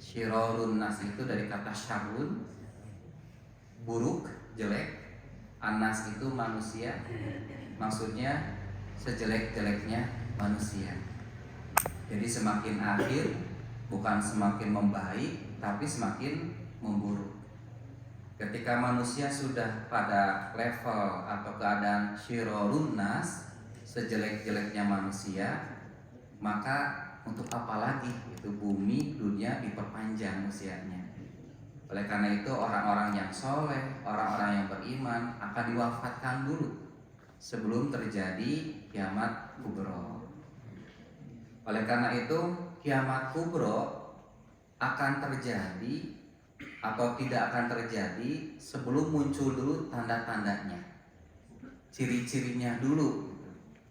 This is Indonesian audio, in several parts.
Syirorun nas itu dari kata syarun, buruk, jelek. Anas itu manusia, maksudnya sejelek-jeleknya manusia. Jadi semakin akhir bukan semakin membaik, tapi semakin memburuk. Ketika manusia sudah pada level atau keadaan syirorun nas, sejelek-jeleknya manusia, maka untuk apa lagi itu bumi dunia diperpanjang usianya. Oleh karena itu orang-orang yang soleh, orang-orang yang beriman akan diwafatkan dulu sebelum terjadi kiamat kubro. Oleh karena itu kiamat kubro akan terjadi atau tidak akan terjadi sebelum muncul dulu tanda-tandanya, ciri-cirinya dulu.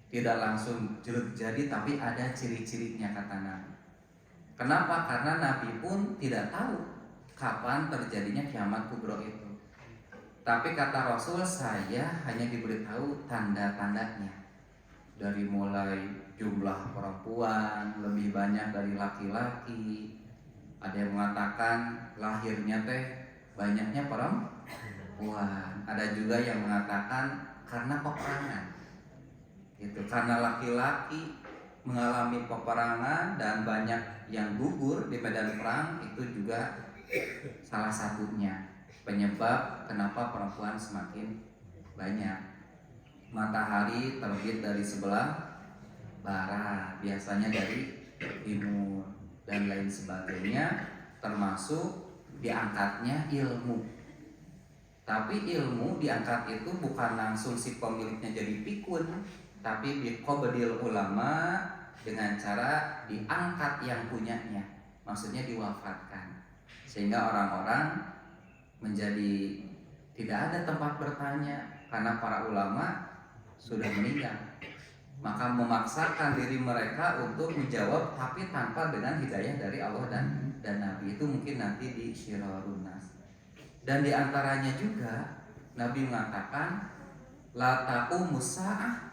Tidak langsung jadi, tapi ada ciri-cirinya kata Nabi. Kenapa? Karena Nabi pun tidak tahu kapan terjadinya kiamat kubro itu. Tapi kata Rasul, saya hanya diberitahu tanda-tandanya. Dari mulai jumlah perempuan lebih banyak dari laki-laki. Ada yang mengatakan lahirnya banyaknya perempuan. Ada juga yang mengatakan karena peperangan. Itu karena laki-laki mengalami peperangan dan banyak yang gugur di medan perang, itu juga salah satunya penyebab kenapa perempuan semakin banyak. Matahari terbit dari sebelah barat, biasanya dari timur dan lain sebagainya, termasuk diangkatnya ilmu. Tapi ilmu diangkat itu bukan langsung si pemiliknya jadi pikun, tapi biqobdil ulama, dengan cara diangkat yang punyanya, maksudnya diwafatkan, sehingga orang-orang menjadi tidak ada tempat bertanya karena para ulama sudah meninggal. Maka memaksakan diri mereka untuk menjawab, tapi tanpa dengan hidayah dari Allah dan Nabi. Itu mungkin nanti di Syirorun Nas. Dan diantaranya juga Nabi mengatakan la taqumus saah,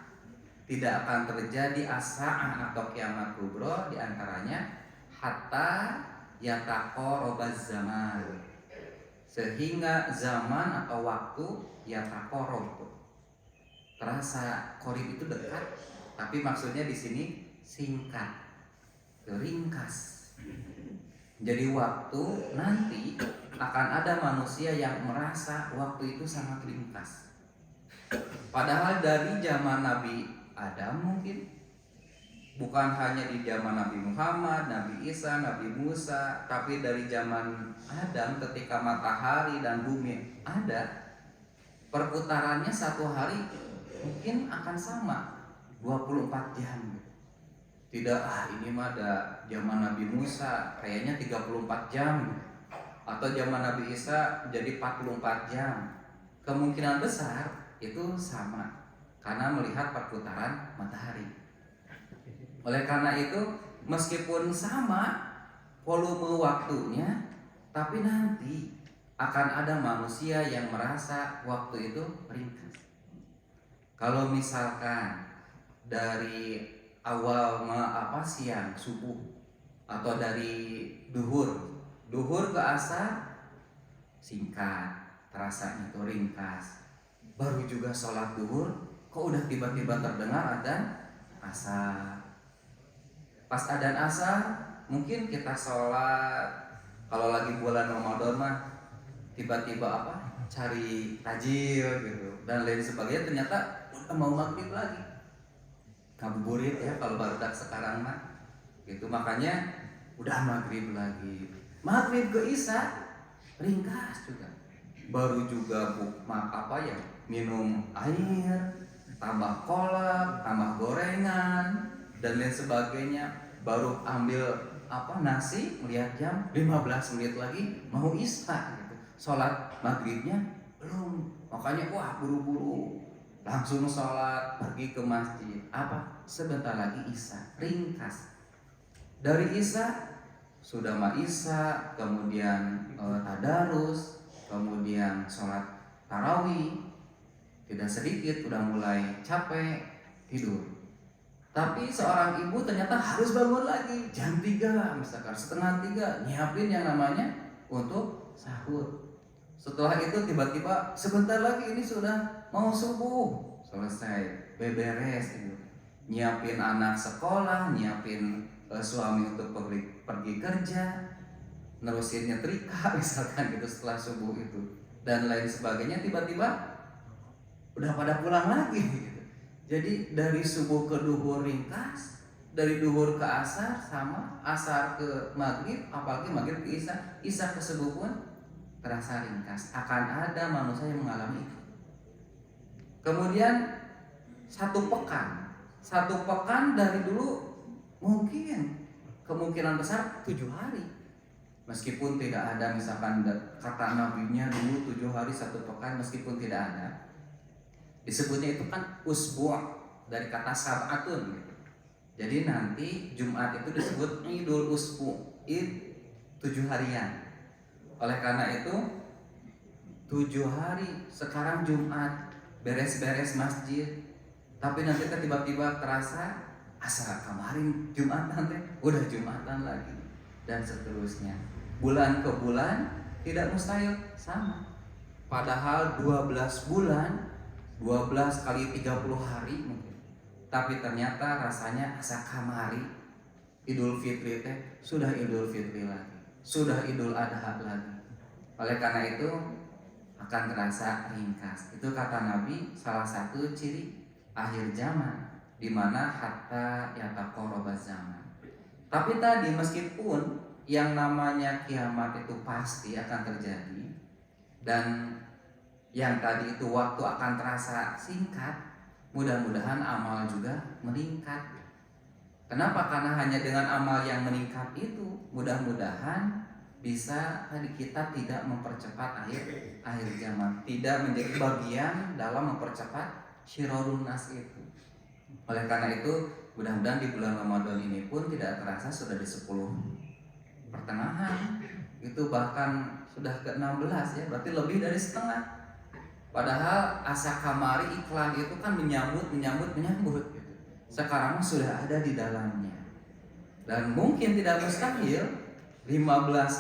tidak akan terjadi as-sa'ah atau kiamat kubro, diantaranya hatta yataqarabaz zaman, sehingga zaman atau waktu yataqarab, terasa qarib itu dekat, tapi maksudnya di sini singkat, ringkas. Jadi waktu nanti akan ada manusia yang merasa waktu itu sangat ringkas. Padahal dari zaman Nabi Adam mungkin, bukan hanya di zaman Nabi Muhammad, Nabi Isa, Nabi Musa, tapi dari zaman Adam ketika matahari dan bumi ada, perputarannya satu hari mungkin akan sama 24 jam. Tidak, ini mah ada zaman Nabi Musa kayaknya 34 jam, atau zaman Nabi Isa jadi 44 jam. Kemungkinan besar itu sama karena melihat perputaran matahari. Oleh karena itu meskipun sama volume waktunya, tapi nanti akan ada manusia yang merasa waktu itu ringkas. Kalau misalkan dari awal siang subuh, atau dari duhur ke asar singkat, terasanya itu ringkas. Baru juga sholat duhur, kok udah tiba-tiba terdengar adzan asar. Pas adzan asar mungkin kita sholat, kalau lagi bulan Ramadan mah tiba-tiba cari tajil gitu dan lain sebagainya, ternyata udah mau maghrib lagi, ngabuburit ya kalau barudak sekarang mah gitu. Makanya udah maghrib lagi, maghrib ke isya ringkas juga. Baru juga minum air, tambah kolak, tambah gorengan dan lain sebagainya. Baru ambil nasi, melihat jam 15 menit lagi mau isya gitu. Sholat maghribnya belum, makanya buru-buru langsung sholat, pergi ke masjid. Sebentar lagi isya, ringkas. Dari isya sudah isya, kemudian tadarus, kemudian sholat tarawih. Tidak sedikit udah mulai capek, tidur. Tapi seorang ibu ternyata harus bangun lagi jam 3, misalkan setengah 3, nyiapin yang namanya untuk sahur. Setelah itu tiba-tiba sebentar lagi ini sudah mau subuh, selesai beberes gitu. Nyiapin anak sekolah, nyiapin suami untuk pergi kerja, nerusin nyetrika misalkan gitu setelah subuh itu dan lain sebagainya. Tiba-tiba udah pada pulang lagi gitu. Jadi dari subuh ke duhur ringkas, dari duhur ke asar sama, asar ke maghrib, apalagi maghrib ke isya, isya ke subuh pun terasa ringkas. Akan ada manusia yang mengalami itu. Kemudian satu pekan dari dulu mungkin kemungkinan besar 7 hari. Meskipun tidak ada misalkan kata nabinya dulu 7 hari 1 pekan, meskipun tidak ada, disebutnya itu kan usbu' dari kata sab'atun gitu. Jadi nanti Jumat itu disebut Idul Usbu', Id 7 harian. Oleh karena itu 7 hari sekarang Jumat beres-beres masjid, tapi nanti tiba-tiba terasa asal kemarin Jumat nanti udah Jumatan lagi dan seterusnya. Bulan ke bulan tidak mustahil sama. Padahal 12 bulan 12 kali 30 hari mungkin. Tapi ternyata rasanya asa kamari Idul Fitri teh sudah Idul Fitri lagi, sudah Idul Adha lagi. Oleh karena itu akan terasa ringkas. Itu kata Nabi salah satu ciri akhir zaman, di mana hatta yataqarrabaz zaman. Tapi tadi meskipun yang namanya kiamat itu pasti akan terjadi dan yang tadi itu waktu akan terasa singkat, mudah-mudahan amal juga meningkat. Kenapa? Karena hanya dengan amal yang meningkat itu mudah-mudahan bisa tadi kita tidak mempercepat akhir zaman, tidak menjadi bagian dalam mempercepat syirorun nas itu. Oleh karena itu mudah-mudahan di bulan Ramadan ini pun tidak terasa sudah di 10 pertengahan, itu bahkan sudah ke-16 ya, berarti lebih dari setengah. Padahal asa kamari iklan itu kan menyambut gitu. Sekarang sudah ada di dalamnya. Dan mungkin tidak mustahil 15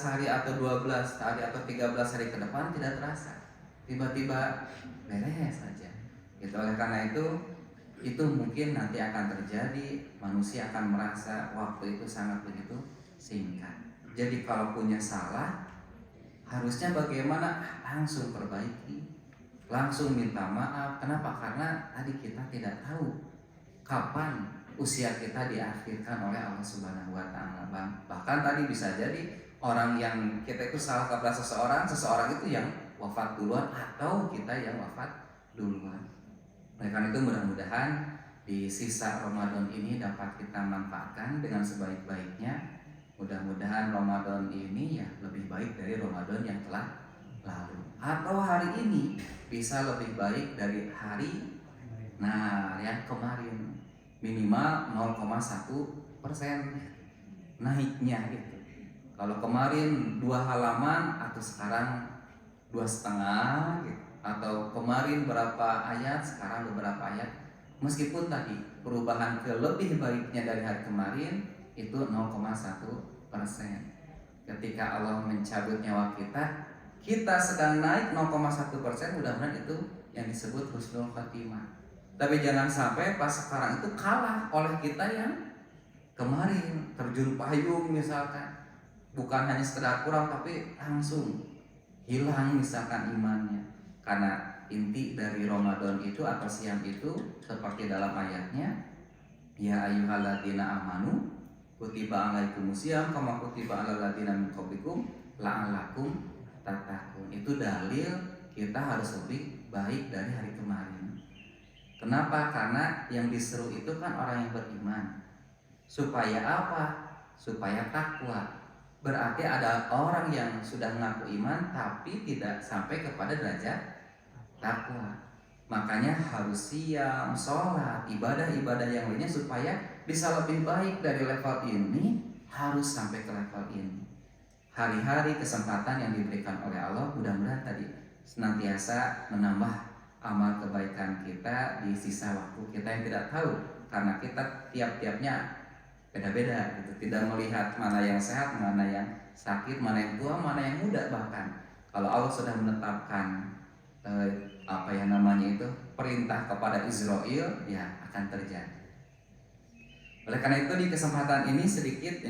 hari atau 12 hari atau 13 hari ke depan tidak terasa. Tiba-tiba beres saja. Gitu. Oleh karena itu mungkin nanti akan terjadi, manusia akan merasa waktu itu sangat begitu singkat. Jadi kalau punya salah, harusnya bagaimana? Langsung perbaiki, langsung minta maaf. Kenapa? Karena tadi kita tidak tahu kapan usia kita diakhirkan oleh Allah Subhanahu wa taala. Bahkan tadi bisa jadi orang yang kita itu salah kepada seseorang itu yang wafat duluan atau kita yang wafat duluan. Oleh karena itu mudah-mudahan di sisa Ramadan ini dapat kita manfaatkan dengan sebaik-baiknya. Mudah-mudahan Ramadan ini ya lebih baik dari Ramadan yang telah lalu, atau hari ini bisa lebih baik dari hari yang kemarin, minimal 0,1% naiknya gitu. Kalau kemarin 2 halaman atau sekarang 2,5 gitu, atau kemarin berapa ayat sekarang beberapa ayat, meskipun tadi perubahan ke lebih baiknya dari hari kemarin itu 0,1%. Ketika Allah mencabut nyawa kita sedang naik 0,1%, mudah-mudahan itu yang disebut husnul khotimah. Tapi jangan sampai pas sekarang itu kalah oleh kita yang kemarin terjun payung misalkan, bukan hanya sekedar kurang tapi langsung hilang misalkan imannya. Karena inti dari Ramadan itu atau siam itu seperti dalam ayatnya, ya ayyuhalladzina amanu kutiba alaikumusiyam kama kutiba alal ladzina min qablikum la'allakum tattaqun. Itu dalil kita harus lebih baik dari hari kemarin. Kenapa? Karena yang diseru itu kan orang yang beriman. Supaya apa? Supaya takwa. Berarti ada orang yang sudah mengaku iman tapi tidak sampai kepada derajat takwa. Makanya harus siam, sholat, ibadah-ibadah yang lainnya supaya bisa lebih baik dari level ini, harus sampai ke level ini. Hari-hari kesempatan yang diberikan oleh Allah, mudah-mudahan tadi senantiasa menambah amal kebaikan kita di sisa waktu kita yang tidak tahu karena kita tiap-tiapnya beda-beda gitu, tidak melihat mana yang sehat, mana yang sakit, mana yang tua, mana yang muda. Bahkan kalau Allah sudah menetapkan perintah kepada Israel, ya akan terjadi. Oleh karena itu di kesempatan ini sedikit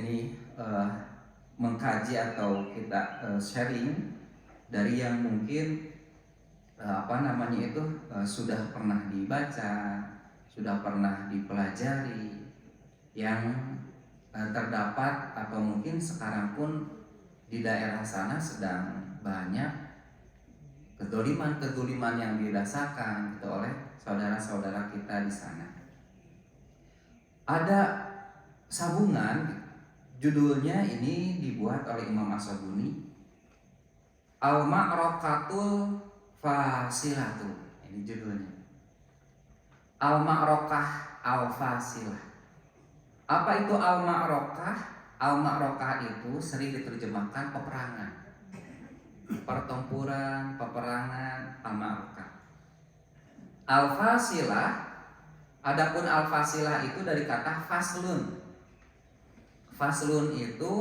mengkaji atau kita sharing dari yang mungkin sudah pernah dibaca, sudah pernah dipelajari, yang terdapat atau mungkin sekarang pun di daerah sana sedang banyak kedoliman yang dirasakan gitu oleh saudara-saudara kita di sana. Ada sabungan, judulnya ini dibuat oleh Imam As-Sabuni, Al-Ma'rakatul Fasilatu. Ini judulnya, Al-Ma'rakah Al-Fasilah. Apa itu Al-Ma'rakah? Al-Ma'rakah itu sering diterjemahkan peperangan, pertempuran, peperangan, Al-Ma'rakah. Al-Fasilah, adapun Al-Fasilah itu dari kata faslun. Faslun itu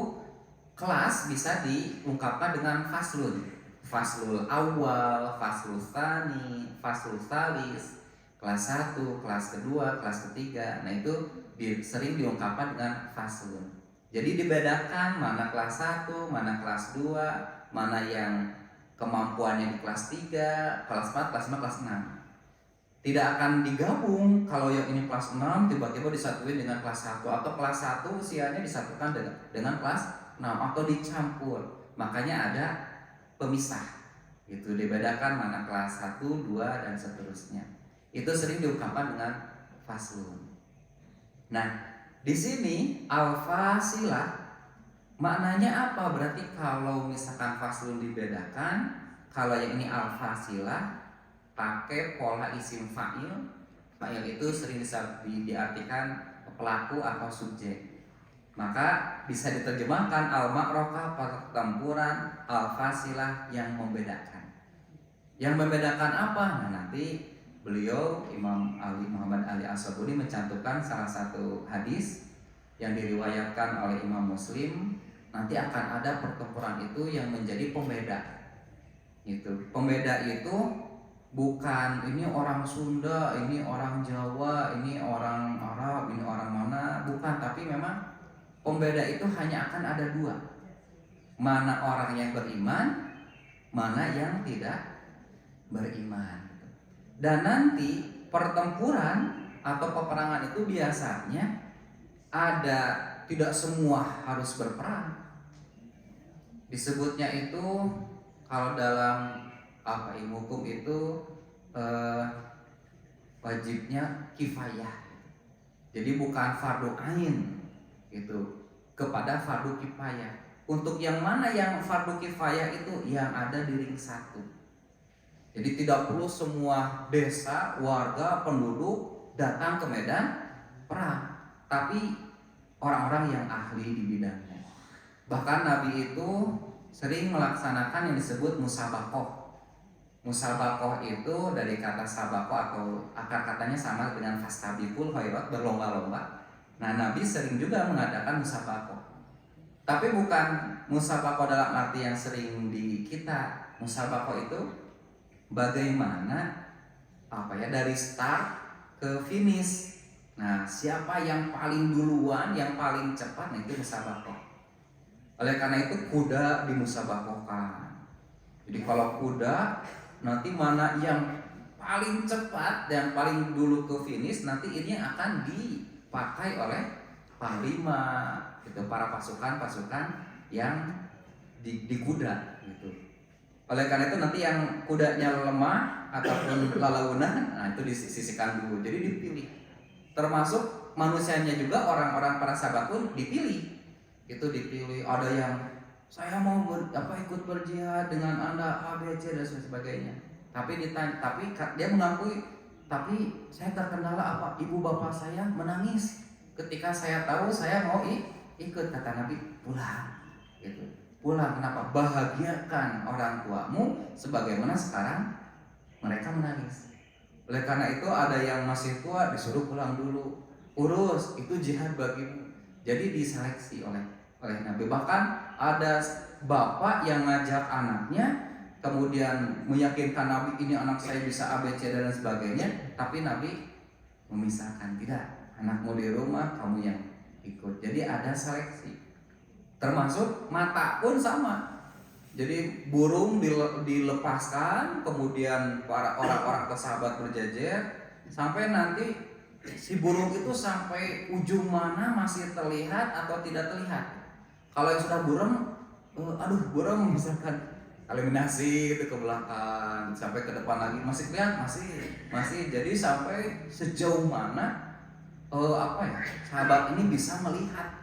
kelas, bisa diungkapkan dengan faslun. Faslul awal, faslul tsani, faslul tsalis, kelas 1, kelas kedua, kelas ketiga. Nah itu sering diungkapkan dengan faslun. Jadi dibedakan mana kelas 1, mana kelas 2, mana yang kemampuannya di kelas 3, kelas 4, kelas 5, kelas 6. Tidak akan digabung kalau yang ini kelas 6 tiba-tiba disatuin dengan kelas 1, atau kelas 1 usianya disatukan dengan kelas 6, atau dicampur. Makanya ada pemisah. Itu dibedakan mana kelas 1, 2 dan seterusnya. Itu sering diungkapkan dengan faslun. Nah, di sini al-fasilah maknanya apa? Berarti kalau misalkan faslun dibedakan, kalau yang ini al-fasilah pakai pola isim fa'il. Fa'il itu sering diartikan pelaku atau subjek. Maka bisa diterjemahkan al-ma'rakah, pertempuran, al-fasilah yang membedakan. Yang membedakan apa? Nah, nanti beliau Imam Ali Muhammad Ali As-Sabuni mencantumkan salah satu hadis yang diriwayatkan oleh Imam Muslim. Nanti akan ada pertempuran itu yang menjadi pembeda. Itu pembeda itu bukan ini orang Sunda, ini orang Jawa, ini orang Arab, ini orang mana, bukan. Tapi memang pembeda itu hanya akan ada dua, mana orang yang beriman, mana yang tidak beriman. Dan nanti pertempuran atau peperangan itu biasanya ada, tidak semua harus berperang. Disebutnya itu kalau dalam ilmu hukum itu wajibnya kifayah. Jadi bukan fardu ain itu kepada fardu kifayah. Untuk yang mana yang fardu kifayah itu yang ada di ring 1. Jadi tidak perlu semua desa, warga, penduduk datang ke medan perang, tapi orang-orang yang ahli di bidangnya. Bahkan Nabi itu sering melaksanakan yang disebut musabakoh. Musabakoh itu dari kata sabakoh atau akar katanya sama dengan fastabiqul khairat, berlomba-lomba. Nah, Nabi sering juga mengadakan musabakoh. Tapi bukan musabakoh dalam arti yang sering di kita. Musabakoh itu bagaimana dari start ke finish. Nah, siapa yang paling duluan, yang paling cepat, nah itu musabakoh. Oleh karena itu kuda dimusabakohkan. Jadi kalau kuda nanti mana yang paling cepat dan paling dulu ke finish, nanti ini yang akan dipakai oleh panglima, gitu, para pasukan yang di kuda gitu. Oleh karena itu nanti yang kudanya lemah ataupun lalaunan, nah itu disisihkan dulu. Jadi dipilih. Termasuk manusianya juga, orang-orang para sahabat pun dipilih. Itu dipilih. Ada yang saya mau ikut berjihad dengan Anda A, B, C dan sebagainya. Tapi dia mengakui, tapi saya terkendala apa? Ibu bapak saya menangis ketika saya tahu saya mau ikut. Kata Nabi, pulang. Gitu. Pulang, kenapa? Bahagiakan orang tuamu sebagaimana sekarang mereka menangis. Oleh karena itu ada yang masih tua disuruh pulang dulu. urus, itu jihad bagimu. Jadi diseleksi oleh Nabi. Bahkan ada bapak yang ngajak anaknya, kemudian meyakinkan Nabi, ini anak saya bisa ABC dan sebagainya, tapi Nabi memisahkan, tidak, anakmu di rumah, kamu yang ikut. Jadi ada seleksi. Termasuk mata pun sama. Jadi burung dilepaskan, kemudian para orang-orang atau sahabat berjejer, sampai nanti si burung itu sampai ujung mana masih terlihat atau tidak terlihat. Kalau yang sudah burung misalkan eliminasi itu ke belakang, sampai ke depan lagi masih lihat, masih. Jadi sampai sejauh mana sahabat ini bisa melihat,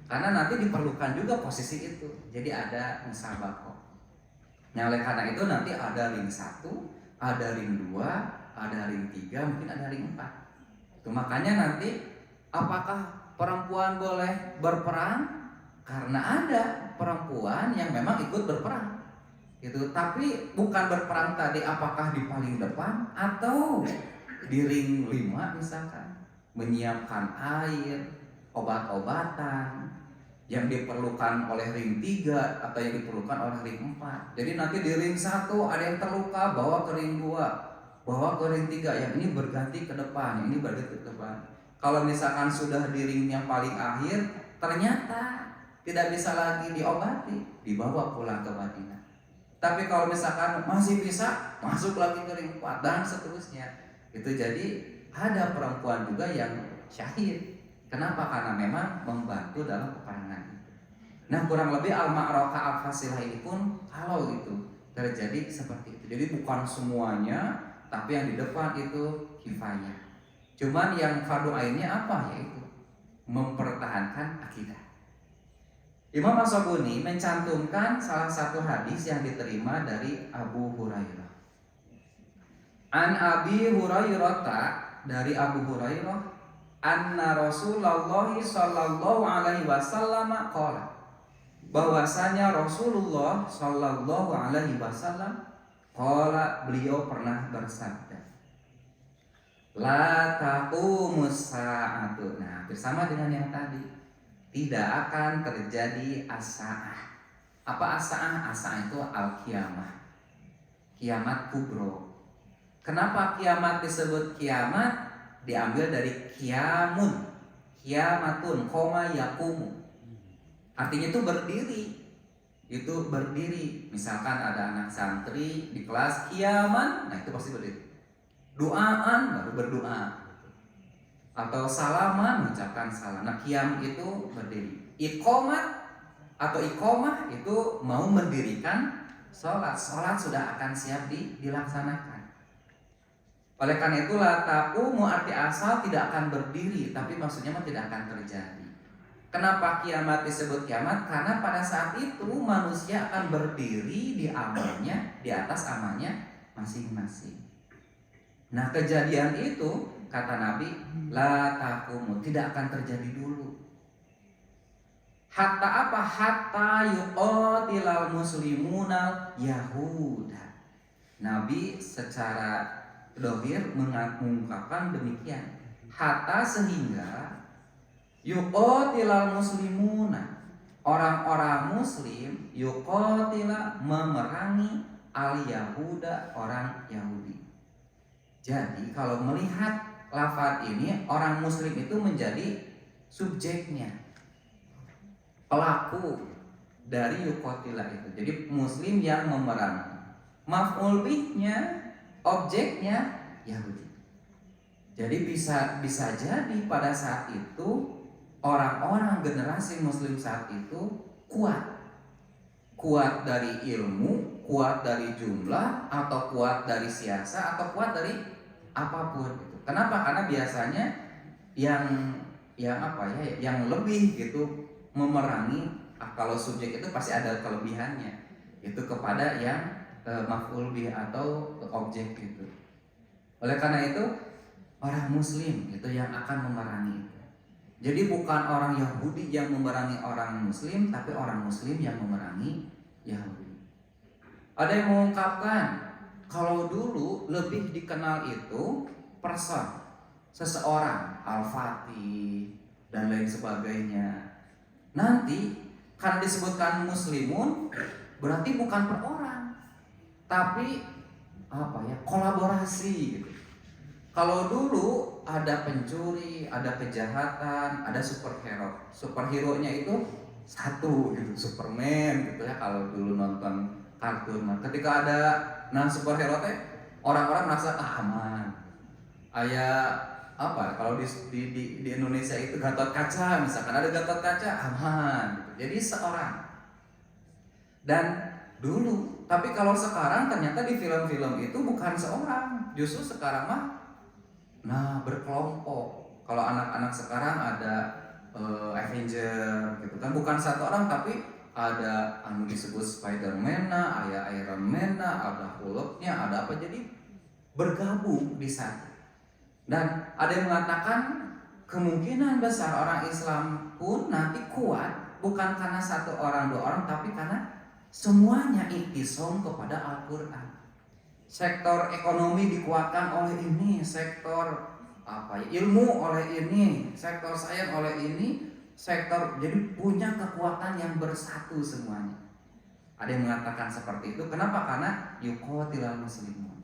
karena nanti diperlukan juga posisi itu. Jadi ada musabaqah. Nah, oleh karena itu nanti ada ring 1, ada ring 2, ada ring 3, mungkin ada ring 4. Itu makanya nanti apakah perempuan boleh berperang? Karena ada perempuan yang memang ikut berperang. Gitu. Tapi bukan berperang tadi apakah di paling depan atau di ring 5 misalkan, menyiapkan air, obat-obatan yang diperlukan oleh ring 3 atau yang diperlukan oleh ring 4. Jadi nanti di ring 1 ada yang terluka, bawa ke ring 2, bawa ke ring 3, yang ini berganti ke depan, yang ini berganti ke depan. Kalau misalkan sudah di ring yang paling akhir, ternyata tidak bisa lagi diobati, dibawa pulang ke Madinah. Tapi kalau misalkan masih bisa, masuk lagi ke ring 4 dan seterusnya. Itu jadi ada perempuan juga yang syahid. Kenapa? Karena memang membantu dalam peperangan itu. Nah, kurang lebih al-ma'rakah al-fasilah ini pun kalau itu terjadi seperti itu. Jadi bukan semuanya, tapi yang di depan itu kifayah. Cuman yang fardu ainnya apa? Yaitu mempertahankan akidah. Imam As-Sabuni mencantumkan salah satu hadis yang diterima dari Abu Hurairah. An Abi Hurairah, dari Abu Hurairah, anna Rasulullah sallallahu alaihi wasallam qala, bahwasanya Rasulullah sallallahu alaihi wasallam qala, beliau pernah bersabda, la taqumus sa'atu. Nah, bersama dengan yang tadi, tidak akan terjadi as-sa'ah. Apa as-sa'ah? As-sa'ah itu al-qiyamah, kiamat kubro. Kenapa kiamat disebut kiamat? Diambil dari kiamun, kiamatun, koma yakumu. Artinya itu berdiri. Itu berdiri. Misalkan ada anak santri di kelas kiaman, nah itu pasti berdiri. Doaan baru berdoa. Atau salaman, mengucapkan salam. Nah, kiam itu berdiri. Iqomat atau iqomah itu mau mendirikan sholat. Sholat sudah akan siap dilaksanakan. Oleh karena itulah taqumu arti asal tidak akan berdiri, tapi maksudnya tidak akan terjadi. Kenapa kiamat disebut kiamat? Karena pada saat itu manusia akan berdiri di amalnya, di atas amalnya masing-masing. Nah, kejadian itu kata Nabi, la taqumu, tidak akan terjadi dulu. Hatta apa? Hatta yuqatilal muslimunal yahuda. Nabi secara dohir mengungkapkan demikian, hatta sehingga yuqatilal muslimuna, orang-orang muslim, yuqatila memerangi al yahuda, orang Yahudi. Jadi kalau melihat lafaz ini, orang muslim itu menjadi subjeknya, pelaku dari yuqatila itu. Jadi muslim yang memerangi. Maf'ul bihnya, objeknya Yahudi. Jadi bisa jadi pada saat itu orang-orang generasi muslim saat itu kuat dari ilmu, kuat dari jumlah, atau kuat dari siasa, atau kuat dari apapun itu. Kenapa? Karena biasanya yang lebih gitu memerangi, kalau subjek itu pasti ada kelebihannya, itu kepada yang maf'ul bih atau objek itu. Oleh karena itu orang muslim itu yang akan memerangi. Jadi bukan orang Yahudi yang memerangi orang muslim, tapi orang muslim yang memerangi Yahudi. Ada yang mengungkapkan kalau dulu lebih dikenal itu person. seseorang, Al-Fatih dan lain sebagainya. Nanti karena disebutkan muslimun berarti bukan per orang, tapi kolaborasi gitu. Kalau dulu ada pencuri, ada kejahatan, ada superhero. Superhero-nya itu satu gitu, Superman gitu ya kalau dulu nonton kartun. Nah, ketika ada superhero teh orang-orang merasa aman. Kalau di Indonesia itu Gatot Kaca, misalkan ada Gatot Kaca aman gitu. Jadi seorang. Dan dulu, tapi kalau sekarang ternyata di film-film itu bukan seorang, justru sekarang berkelompok. Kalau anak-anak sekarang ada Avenger gitu kan, bukan satu orang tapi ada disebut Spider-Man, ada Iron Man, ada Hulk-nya, ada apa, jadi bergabung di sana. Dan ada yang mengatakan kemungkinan besar orang Islam pun nanti kuat bukan karena satu orang dua orang, tapi karena semuanya iktisom kepada Al-Quran. Sektor ekonomi dikuatkan oleh ini, sektor ilmu oleh ini, sektor sains oleh ini, sektor, jadi punya kekuatan yang bersatu semuanya. Ada yang mengatakan seperti itu. Kenapa? Karena yuqatilal muslimun.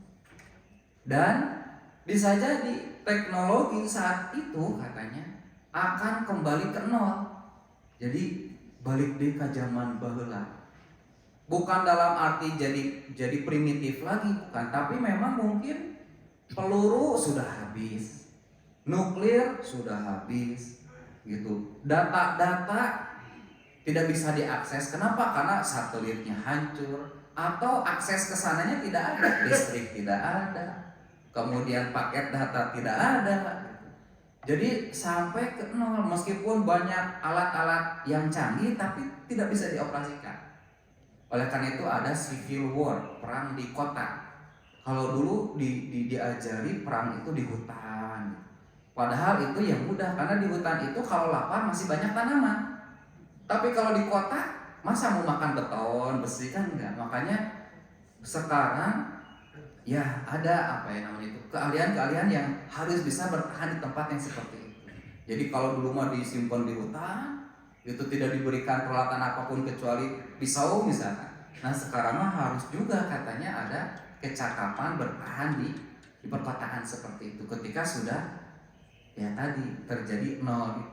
Dan bisa jadi teknologi saat itu katanya akan kembali ke nol. Jadi balik deh ke zaman baheula. Bukan dalam arti jadi primitif lagi, bukan, tapi memang mungkin peluru sudah habis, nuklir sudah habis, gitu. Data-data tidak bisa diakses. Kenapa? Karena satelitnya hancur atau akses ke sananya tidak ada, listrik tidak ada, kemudian paket data tidak ada. Jadi sampai ke nol, meskipun banyak alat-alat yang canggih tapi tidak bisa dioperasikan. Oleh karena itu ada civil war, perang di kota. Kalau dulu diajari perang itu di hutan. Padahal itu yang mudah, karena di hutan itu kalau lapar masih banyak tanaman. Tapi kalau di kota masa mau makan beton, besi kan enggak. Makanya sekarang ya ada keahlian-keahlian yang harus bisa bertahan di tempat yang seperti itu. Jadi kalau dulu mah disimpan di hutan, itu tidak diberikan peralatan apapun kecuali pisau misalkan. Nah sekarang mah harus juga katanya ada kecakapan bertahan di perkotaan seperti itu ketika sudah ya tadi terjadi nol.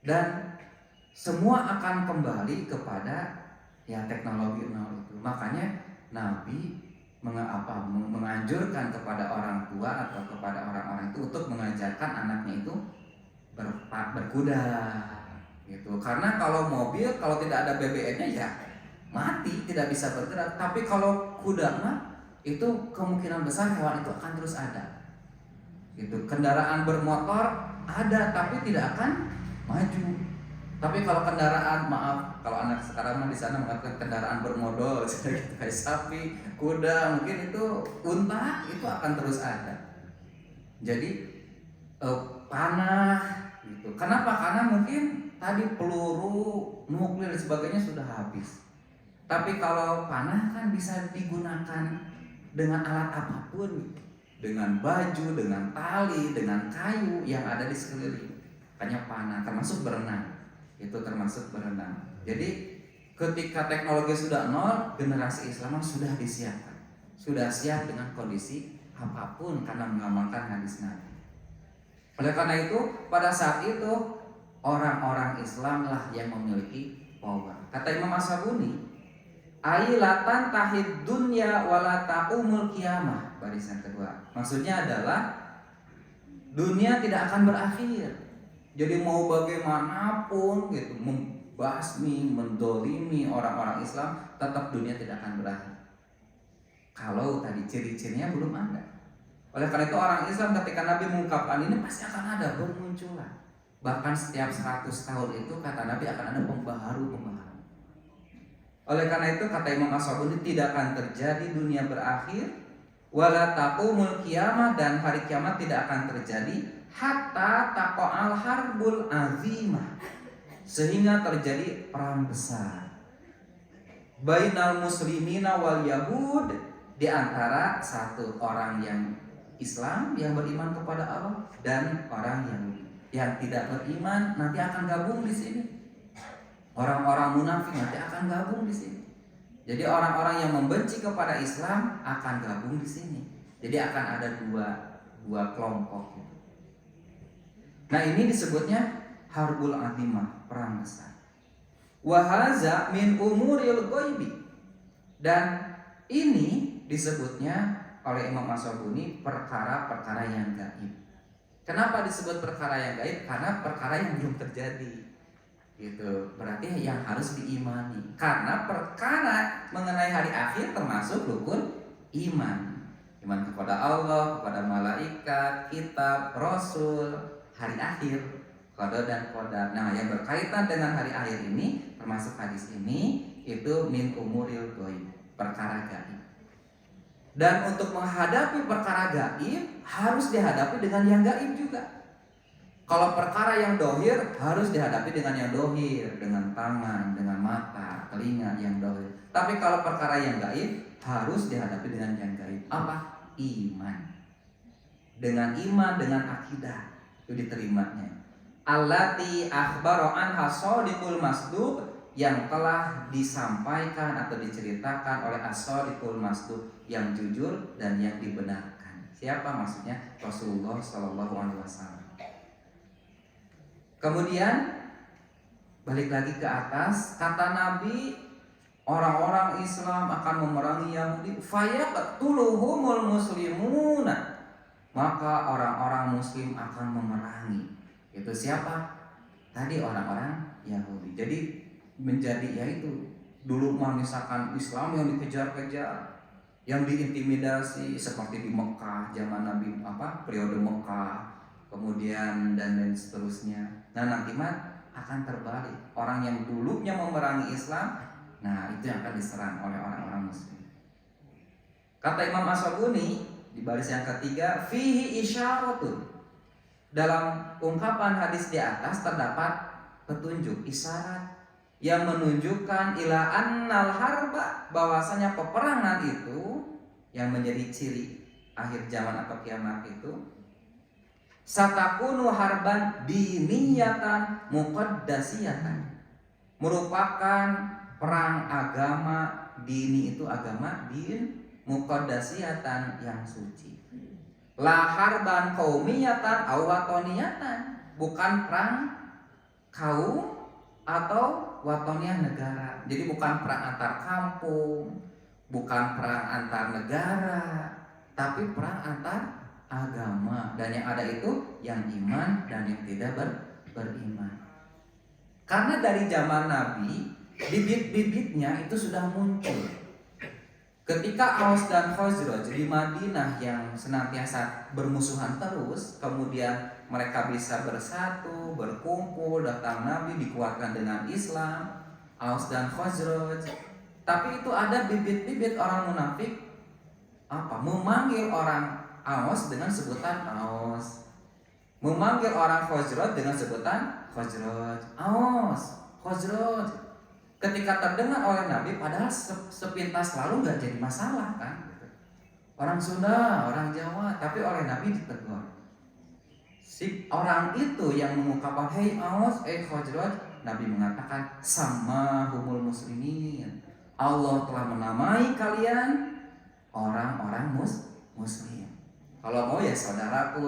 Dan semua akan kembali kepada ya teknologi nol itu. Makanya Nabi menganjurkan kepada orang tua atau kepada orang-orang itu untuk mengajarkan anaknya itu berkuda gitu. Karena kalau mobil kalau tidak ada BBM-nya ya mati, tidak bisa bergerak. Tapi kalau kuda mah itu kemungkinan besar hewan itu akan terus ada. Gitu. Kendaraan bermotor ada tapi tidak akan maju. Tapi kalau kendaraan, kalau anak sekarang mah di sana mengatakan kendaraan bermodal, kayak sapi, kuda, mungkin itu unta itu akan terus ada. Jadi panah gitu. Kenapa? Karena mungkin tadi peluru, nuklir dan sebagainya sudah habis. Tapi kalau panah kan bisa digunakan dengan alat apapun, dengan baju, dengan tali, dengan kayu yang ada di sekeliling. Makanya panah termasuk berenang. Itu termasuk berenang. Jadi ketika teknologi sudah nol, generasi Islam sudah disiapkan, sudah siap dengan kondisi apapun karena mengamalkan hadis Nabi. Oleh karena itu pada saat itu orang-orang Islam lah yang memiliki power. Kata Imam As-Sabuni, ailatan tahid dunya wala ta'umul qiyamah. Barisan kedua, maksudnya adalah dunia tidak akan berakhir. Jadi mau bagaimanapun gitu, membasmi, mendolimi orang-orang Islam, tetap dunia tidak akan berakhir. Kalau tadi ciri-cirinya belum ada. Oleh karena itu orang Islam ketika Nabi mengungkapkan ini pasti akan ada bermunculan. Bahkan setiap 100 tahun itu kata Nabi akan ada pembaharu-pembaharu. Oleh karena itu kata Imam As-Sabuni tidak akan terjadi dunia berakhir, wala taqumul qiyamah, dan hari kiamat tidak akan terjadi hatta taqa'al harbul azimah, sehingga terjadi perang besar bainal muslimina wal yahud, di antara satu orang yang Islam yang beriman kepada Allah dan orang yang tidak beriman nanti akan gabung di sini. Orang-orang munafik nanti akan gabung di sini. Jadi orang-orang yang membenci kepada Islam akan gabung di sini. Jadi akan ada dua kelompok. Nah ini disebutnya harbul azimah, perang besar. Wahaza min umuril ghaibi. Dan ini disebutnya oleh Imam As-Sabuni perkara-perkara yang gaib. Kenapa disebut perkara yang gaib? Karena perkara yang belum terjadi. Gitu. Berarti yang harus diimani. Karena perkara mengenai hari akhir termasuk rukun iman. Iman kepada Allah, kepada malaikat, kitab, rasul, hari akhir, qada dan qadar. Nah, yang berkaitan dengan hari akhir ini termasuk hadis ini itu min umuril ghaib, perkara gaib. Dan untuk menghadapi perkara gaib harus dihadapi dengan yang gaib juga. Kalau perkara yang dohir harus dihadapi dengan yang dohir, dengan tangan, dengan mata, telinga yang dohir. Tapi kalau perkara yang gaib harus dihadapi dengan yang gaib. Apa? Iman. Dengan iman, dengan akidah itu diterimanya. Allati akhbaro anha shadiqul masduq, yang telah disampaikan atau diceritakan oleh as-shadiqul masduq, yang jujur dan yang dibenarkan. Siapa maksudnya? Rasulullah Shallallahu Alaihi Wasallam. Kemudian balik lagi ke atas, kata Nabi, orang-orang Islam akan memerangi Yahudi, fayaqtuluhumul muslimuna, maka orang-orang Muslim akan memerangi. Itu siapa? Tadi orang-orang Yahudi. Jadi menjadi yaitu dulu misalkan Islam yang dikejar-kejar, yang diintimidasi seperti di Mekah zaman Nabi periode Mekah, kemudian dan seterusnya. Nah nanti akan terbalik. Orang yang dulunya memerangi Islam, nah itu yang akan diserang oleh orang-orang Muslim. Kata Imam As-Sabuni di baris yang ketiga, fihi isyaratun. Dalam ungkapan hadis di atas terdapat petunjuk, isyarat yang menunjukkan ila annal harba, bahwasanya peperangan itu yang menjadi ciri akhir zaman atau kiamat itu satakunu harban diniyatan muqaddasiyatan, merupakan perang agama. Dini itu agama, din, muqaddasiyatan yang suci. La harban qaumiyatan aw watoniyatan, bukan perang kaum atau watoniyah negara. Jadi bukan perang antar kampung, bukan perang antar negara, tapi perang antar agama. Dan yang ada itu yang iman dan yang tidak beriman. Karena dari zaman Nabi bibit-bibitnya itu sudah muncul. Ketika Aus dan Khazraj di Madinah yang senantiasa bermusuhan terus, kemudian mereka bisa bersatu, berkumpul, datang Nabi, dikuatkan dengan Islam, Aus dan Khazraj. Tapi itu ada bibit-bibit orang munafik memanggil orang Aus dengan sebutan Aus, memanggil orang Khazraj dengan sebutan Khazraj, Aus, Khazraj. Ketika terdengar oleh Nabi, padahal sepintas lalu nggak jadi masalah kan? Orang Sunda, orang Jawa, tapi oleh Nabi ditegur. Si orang itu yang mengungkapkan hei Aus, Khazraj, Nabi mengatakan sama humul muslimin, Allah telah menamai kalian orang-orang muslim. Kalau mau ya saudaraku,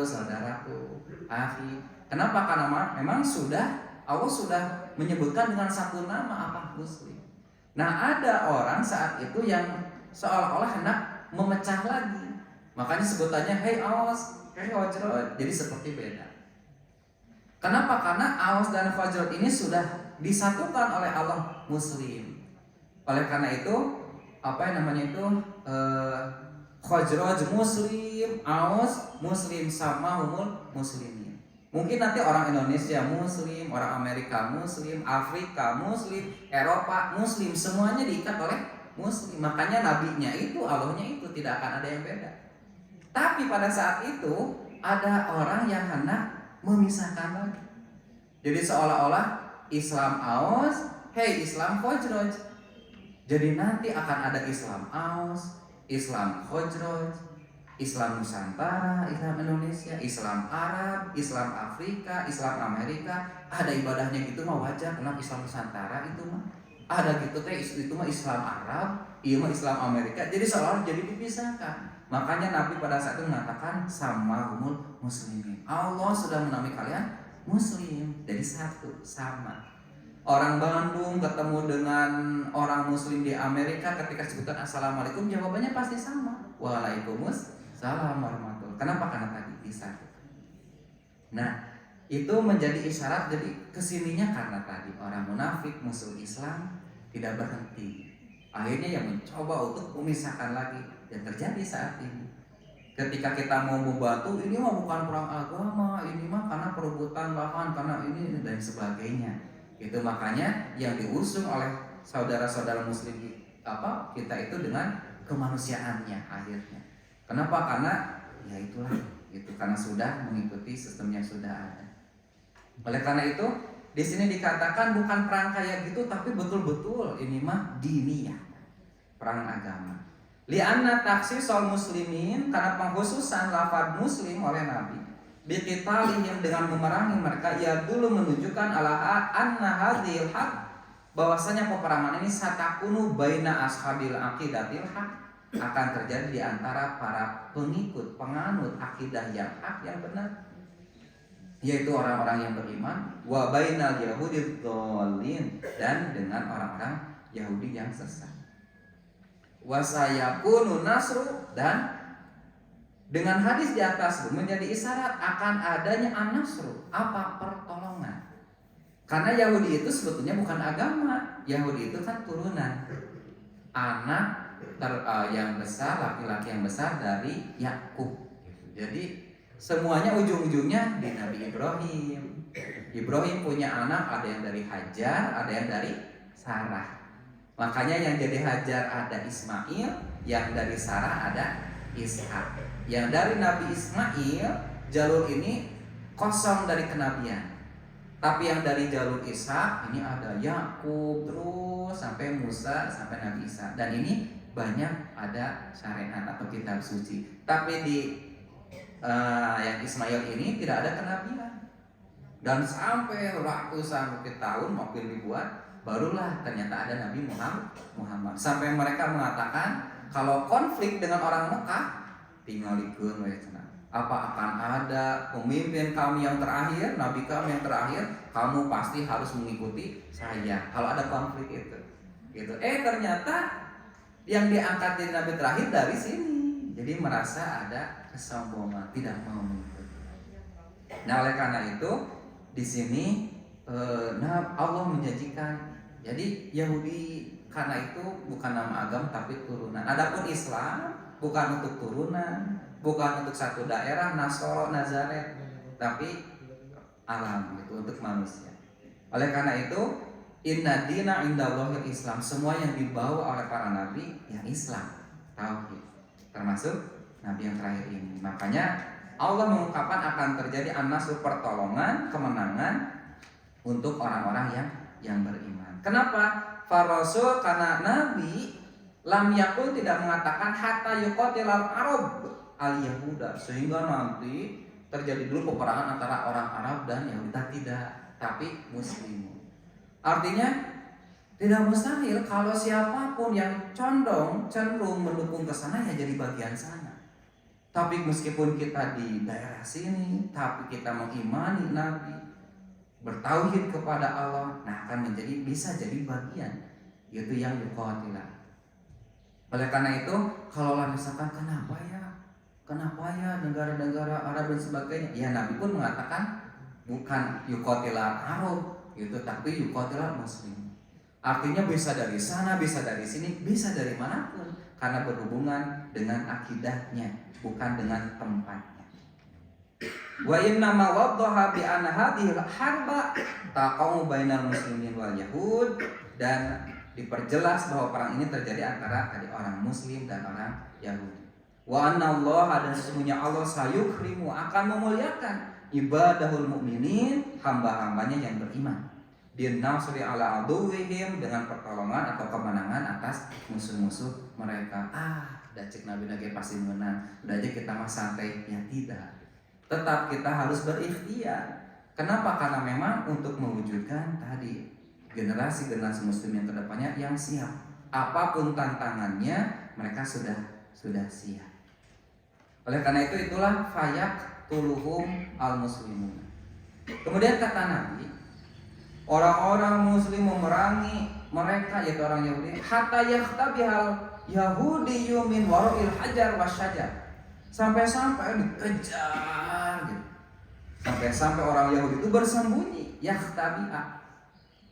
akhi. Kenapa? Karena memang Allah sudah menyebutkan dengan satu nama muslim. Nah ada orang saat itu yang seolah-olah hendak memecah lagi. Makanya sebutannya hei Aus, hei Khazraj. Jadi seperti beda. Kenapa? Karena Aus dan Khazraj ini sudah disatukan oleh Allah muslim. Oleh karena itu Khazraj muslim, Aus muslim, sama humul muslimin. Mungkin nanti orang Indonesia muslim, orang Amerika muslim, Afrika muslim, Eropa muslim, semuanya diikat oleh muslim. Makanya nabinya itu, Allahnya itu tidak akan ada yang beda. Tapi pada saat itu ada orang yang hendak memisahkan lagi. Jadi seolah-olah Islam Aus, hei Islam Khazraj. Jadi nanti akan ada Islam Aus, Islam Khazraj. Islam Nusantara, Islam Indonesia, Islam Arab, Islam Afrika, Islam Amerika, ada ibadahnya gitu mah wajar. Kenapa Islam Nusantara itu mah ada gitu teh, itu mah Islam Arab, iya mah Islam Amerika. Jadi seolah jadi dipisahkan. Makanya Nabi pada saat itu mengatakan sama umul muslimin. Allah sudah menamai kalian muslim, jadi satu, sama. Orang Bandung ketemu dengan orang muslim di Amerika, ketika sebutan assalamualaikum jawabannya pasti sama. Waalaikumsalam warahmatullahi. Kenapa? Karena tadi disatu. Nah, itu menjadi isyarat. Jadi kesininya karena tadi orang munafik musuh Islam tidak berhenti. Akhirnya yang mencoba untuk memisahkan lagi, dan terjadi saat ini. Ketika kita mau membantu, ini mah bukan perang agama, ini mah karena perebutan lahan, karena ini dan sebagainya. Itu makanya yang diusung oleh saudara-saudara muslim kita itu dengan kemanusiaannya akhirnya. Kenapa? Karena ya itulah itu, karena sudah mengikuti sistem yang sudah ada. Oleh karena itu di sini dikatakan bukan perang kayak gitu, tapi betul-betul ini mah diniyah, perang agama. Li'anna takhsisal muslimin, karena pengkhususan lafaz muslim oleh Nabi biqitalihim, dengan memerangi mereka, ya dulu menunjukkan ala anna hadhil haq, bahwasanya peperangan ini satakunu baina ashabil aqidatil haq, akan terjadi di antara para pengikut penganut akidah yang hak, yang benar, yaitu orang-orang yang beriman, wa bainal yahudi dhalin, dan dengan orang-orang Yahudi yang sesat. Wasayakunu nasru, dan dengan hadis di atas menjadi isyarat akan adanya an-nasru, apa? Pertolongan. Karena Yahudi itu sebetulnya bukan agama. Yahudi itu kan turunan anak yang besar, laki-laki yang besar dari Yakub. Jadi semuanya ujung-ujungnya di Nabi Ibrahim. Ibrahim punya anak, ada yang dari Hajar, ada yang dari Sarah. Makanya yang jadi Hajar ada Ismail, yang dari Sarah ada Ishak. Yang dari Nabi Ismail, jalur ini kosong dari kenabian. Tapi yang dari jalur Ishak ini ada Yakub terus sampai Musa sampai Nabi Isa. Dan ini banyak ada syariat atau kitab suci. Tapi di yang Ismail ini tidak ada kenabian. Dan sampai ratusan tahun maupun ribuan barulah ternyata ada Nabi Muhammad. Sampai mereka mengatakan kalau konflik dengan orang Mekah, tinggal dikeun we cenah. Apa akan ada pemimpin kami yang terakhir, nabi kami yang terakhir, kamu pasti harus mengikuti saya. Kalau ada konflik itu. Gitu. Ternyata yang diangkat jadi nabi terakhir dari sini. Jadi merasa ada kesombongan, tidak mau mengikuti. Nah, oleh karena itu di sini Allah menjanjikan. Jadi Yahudi karena itu bukan nama agama tapi turunan. Adapun Islam bukan untuk turunan, bukan untuk satu daerah, Nasoro, Nazaret, tapi alam itu untuk manusia. Oleh karena itu, inna dina indallahil Islam, semua yang dibawa oleh para nabi yang Islam, tauhid, termasuk nabi yang terakhir ini. Makanya Allah mengungkapkan akan terjadi an-nasr, pertolongan, kemenangan untuk orang-orang yang beriman. Kenapa? Farasul, karena Nabi lam yakul, tidak mengatakan hatta yuqatilal Arab al Yahuda, sehingga nanti terjadi dulu peperangan antara orang Arab dan Yahudi. Tidak, tapi Muslim. Artinya tidak mustahil kalau siapapun yang cenderung mendukung ke sana ya jadi bagian sana. Tapi meskipun kita di daerah sini, tapi kita mengimani Nabi, bertauhid kepada Allah, nah akan menjadi, bisa jadi bagian, yaitu yang yuqatilah. Oleh karena itu, kalaulah misalkan kenapa ya negara-negara Arab dan sebagainya, ya Nabi pun mengatakan bukan yuqatilah Arab gitu, tapi yuqatilah Muslim. Artinya bisa dari sana, bisa dari sini, bisa dari manapun, karena berhubungan dengan akidahnya, bukan dengan tempatnya. Wa inna ma waddaha bi anna hadhil harba taqamu bainal muslimin wal yahud, dan diperjelas bahwa perang ini terjadi antara tadi orang muslim dan orang Yahudi. Wa anna Allah, dan sesungguhnya Allah sayukrimu, akan memuliakan ibadahul mukminin, hamba-hambanya yang beriman. Dinasri ala aduwihim, dengan pertolongan atau kemenangan atas musuh-musuh mereka. Udah cek Nabi lagi pasti menang, udah aja kita mah santai. Ya tidak, tetap kita harus berikhtiar. Kenapa? Karena memang untuk mewujudkan tadi generasi-generasi muslim yang kedepannya yang siap. Apapun tantangannya, mereka sudah siap. Oleh karena itu, itulah fayak tuluhum al muslimun. Kemudian kata Nabi, orang-orang muslim memerangi mereka, yaitu orang Yahudi, hatta yakhtabihal yahudiyyu min wara'il hajar wasyajar. Sampai-sampai dikejar gitu. Sampai-sampai orang Yahudi itu bersembunyi, yakhtabiha.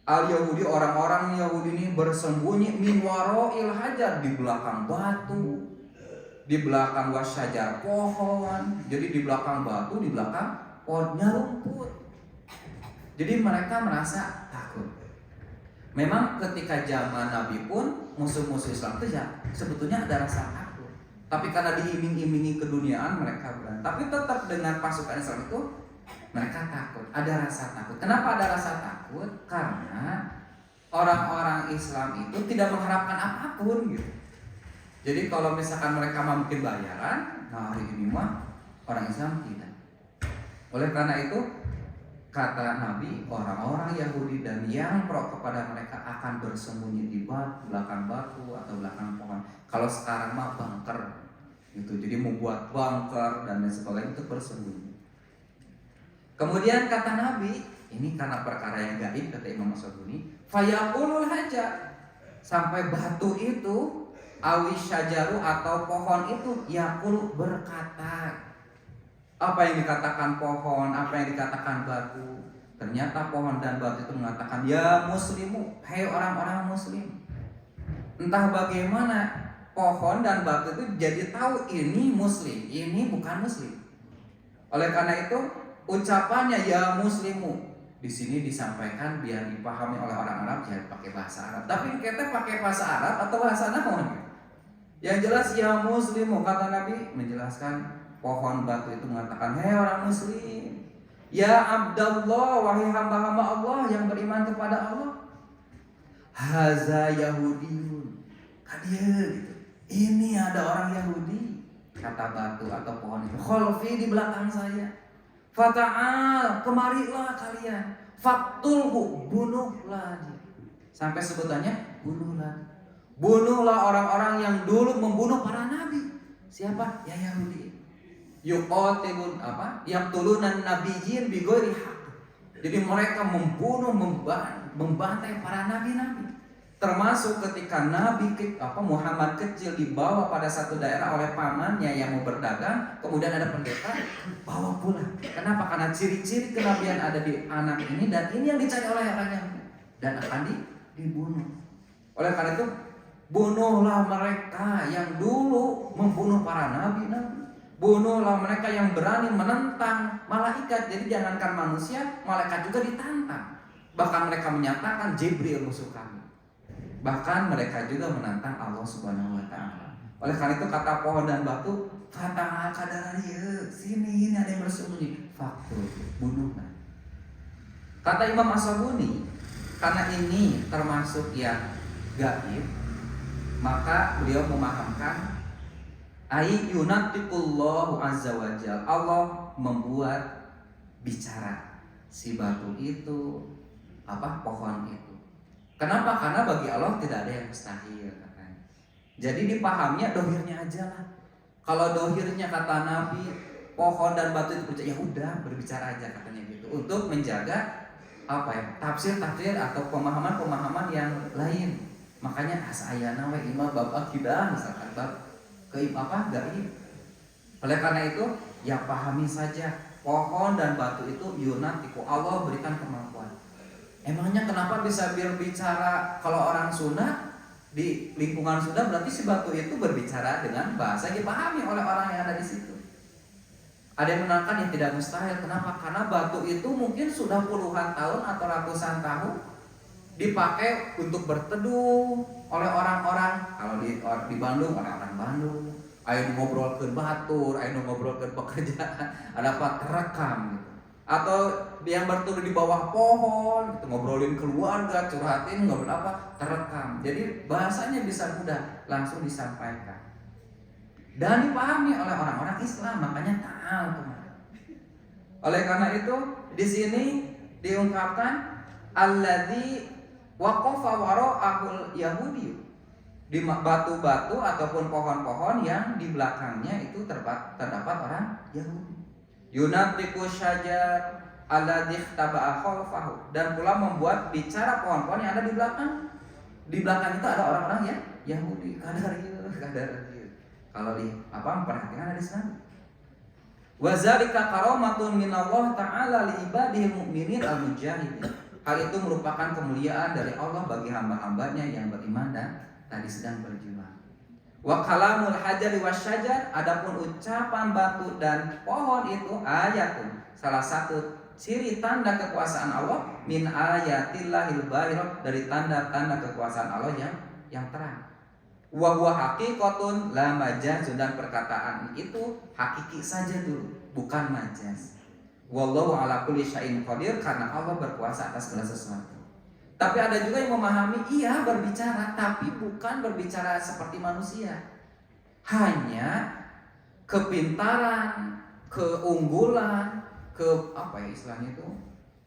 Al-Yahudi, orang-orang Yahudi ini bersembunyi min wara'il hajar, di belakang batu, di belakang wasyajar, pohon. Jadi di belakang batu, di belakang pohonnya rumput. Jadi mereka merasa takut. Memang ketika zaman Nabi pun musuh-musuh Islam itu ya sebetulnya ada rasa takut. Tapi karena diiming-imingi keduniaan mereka berani. Tapi tetap dengan pasukan Islam itu mereka takut, ada rasa takut. Kenapa ada rasa takut? Karena orang-orang Islam itu tidak mengharapkan apapun gitu. Jadi kalau misalkan mereka mungkin bayaran, nah hari ini mah orang Islam tidak. Oleh karena itu kata Nabi, orang-orang Yahudi dan yang pro kepada mereka akan bersembunyi di belakang batu atau belakang pohon. Kalau sekarang mah bunker gitu. Jadi membuat bunker dan lain sebagainya itu bersembunyi. Kemudian kata Nabi, ini karena perkara yang gaib kata Imam As-Sabuni, fayaqulul hajar, sampai batu itu awi syajaru atau pohon itu yaqul berkata. Apa yang dikatakan pohon, apa yang dikatakan batu? Ternyata pohon dan batu itu mengatakan, ya muslimu, hai orang-orang muslim. Entah bagaimana pohon dan batu itu jadi tahu ini muslim, ini bukan muslim. Oleh karena itu ucapannya ya muslimu di sini disampaikan biar dipahami oleh orang Arab, jangan pakai bahasa Arab. Tapi kita pakai bahasa Arab atau bahasa naon? Yang jelas ya muslimu, kata Nabi menjelaskan pohon batu itu mengatakan, hei orang muslim, ya abdallah, wahai hamba-hamba Allah yang beriman kepada Allah, haza yahudiyun, kadia gitu. Ini ada orang Yahudi, kata batu atau pohon itu, kholfi di belakang saya. Fata'al, kemarilah kalian. Faktulhu, bunuhlah dia. Sampai sebutannya bunuhlah. Bunuhlah orang-orang yang dulu membunuh para nabi. Siapa? Ya Yahudi. Yuqatilun apa? Yaqtulunan nabiyyin bighairi haq. Jadi mereka membunuh, membantai para nabi-nabi. Termasuk ketika Nabi Muhammad kecil dibawa pada satu daerah oleh pamannya yang mau berdagang, kemudian ada pendeta bawa pulang. Kenapa? Karena ciri-ciri kenabian ada di anak ini dan ini yang dicari oleh orangnya dan akan dibunuh. Oleh karena itu bunuhlah mereka yang dulu membunuh para nabi-nabi. Bunuhlah mereka yang berani menentang malaikat. Jadi jangankan manusia, malaikat juga ditantang. Bahkan mereka menyatakan Jibril musuh kami. Bahkan mereka juga menantang Allah Subhanahu wa ta'ala. Oleh karena itu kata pohon dan batu, fata'al kadariya, sini ini ada yang bersembunyi. Faktur, bunuhlah. Kata Imam As-Sabuni, karena ini termasuk yang gaib, maka beliau memahamkan ayyunatikullahu azza wajal, Allah membuat bicara si batu itu, pohon itu. Kenapa? Karena bagi Allah tidak ada yang mustahil katanya. Jadi dipahaminya dohirnya aja lah. Kalau dohirnya kata Nabi pohon dan batu itu berbicara, ya udah berbicara aja katanya gitu. Untuk menjaga tafsir-tafsir atau pemahaman-pemahaman yang lain. Makanya asayana wa imam bab akidah misalkan bab gaib. Oleh karena itu ya pahami saja pohon dan batu itu yunatiku, Allah berikan kemampuan. Emangnya kenapa bisa berbicara? Kalau orang Sunda di lingkungan Sunda berarti si batu itu berbicara dengan bahasa yang dipahami oleh orang yang ada di situ. Ada yang menerangkan yang tidak mustahil. Kenapa? Karena batu itu mungkin sudah puluhan tahun atau ratusan tahun dipakai untuk berteduh oleh orang-orang. Kalau di Bandung orang-orang Bandung, ayo ngobrol ke batur, ayo ngobrol ke pekerjaan, ada apa terekam gitu. atau yang berteduh di bawah pohon, gitu, ngobrolin keluarga, curhatin, ngobrol apa, terekam. Jadi bahasanya bisa mudah langsung disampaikan dan dipahami oleh orang-orang Islam, makanya tahu kemarin. Oleh karena itu di sini diungkapkan alladzi waqafa wara'ahul yahudi, di batu-batu ataupun pohon-pohon yang di belakangnya itu terdapat orang Yahudi. Yunatiqu syajar alladzi ikhtaba'a khalfahu, dan pula membuat bicara pohon-pohon yang ada di belakang. Di belakang itu ada orang-orang ya Yahudi. Kadar. Kalau memperhatikan hadis Nabi. Wa zalika karamatun minallah ta'ala li ibadihi mu'minin al-mujahidin. Hal itu merupakan kemuliaan dari Allah bagi hamba-hambanya yang beriman dan tadi sedang berjuang. Wa kalamul hajari wasyajar, adapun ucapan batu dan pohon itu ayatun, salah satu ciri tanda kekuasaan Allah, min ayatillahil bahirah, dari tanda-tanda kekuasaan Allah yang terang. Wa huwa haqiqatun la majaz, dan perkataan itu hakiki saja dulu, bukan majaz. Wallahu ala kulli syai'in qadir, karena Allah berkuasa atas segala sesuatu. Tapi ada juga yang memahami iya berbicara, tapi bukan berbicara seperti manusia. Hanya kepintaran, keunggulan, istilahnya itu,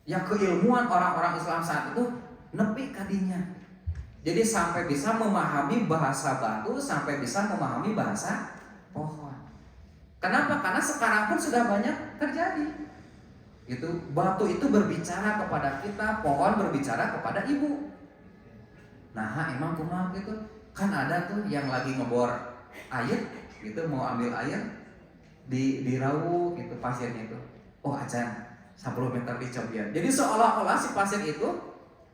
yang keilmuan orang-orang Islam saat itu nepi kadinya. Jadi sampai bisa memahami bahasa batu, sampai bisa memahami bahasa pohon. Kenapa? Karena sekarang pun sudah banyak terjadi. Itu batu itu berbicara kepada kita, pohon berbicara kepada ibu. Nah, emang kumaha gitu? Kan ada tuh yang lagi ngebor air, gitu, mau ambil air di rauh gitu pasiennya itu. Oh, acan 10 meter di cobian. Jadi seolah-olah si pasien itu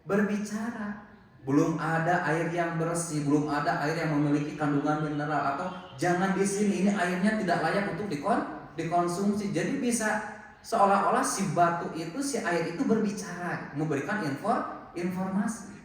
berbicara. Belum ada air yang bersih, belum ada air yang memiliki kandungan mineral, atau jangan di sini, ini airnya tidak layak untuk dikonsumsi. Jadi bisa seolah-olah si batu itu, si air itu berbicara, memberikan informasi.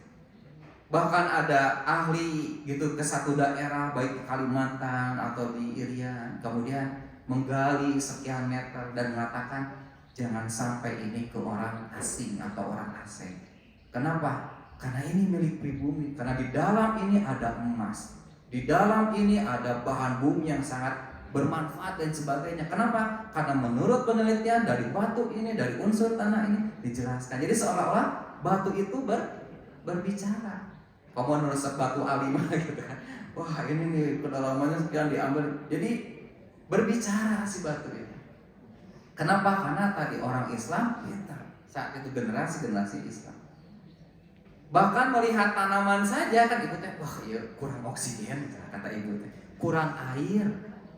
Bahkan ada ahli gitu ke satu daerah, baik di Kalimantan atau di Irian, kemudian menggali sekian meter dan mengatakan jangan sampai ini ke orang asing atau orang asing. Kenapa? Karena ini milik pribumi, karena di dalam ini ada emas, di dalam ini ada bahan bumi yang sangat bermanfaat dan sebagainya. Kenapa? Karena menurut penelitian dari batu ini, dari unsur tanah ini dijelaskan. Jadi seolah-olah batu itu berbicara. Kamu ngeresep batu alimah gitu kan. Wah, ini nih kedalamannya sekian diambil. Jadi berbicara si batu itu. Kenapa? Karena tadi orang Islam pintar. Saat itu generasi Islam. Bahkan melihat tanaman saja kan ibu teh, wah iya kurang oksigen kata ibu teh, kurang air,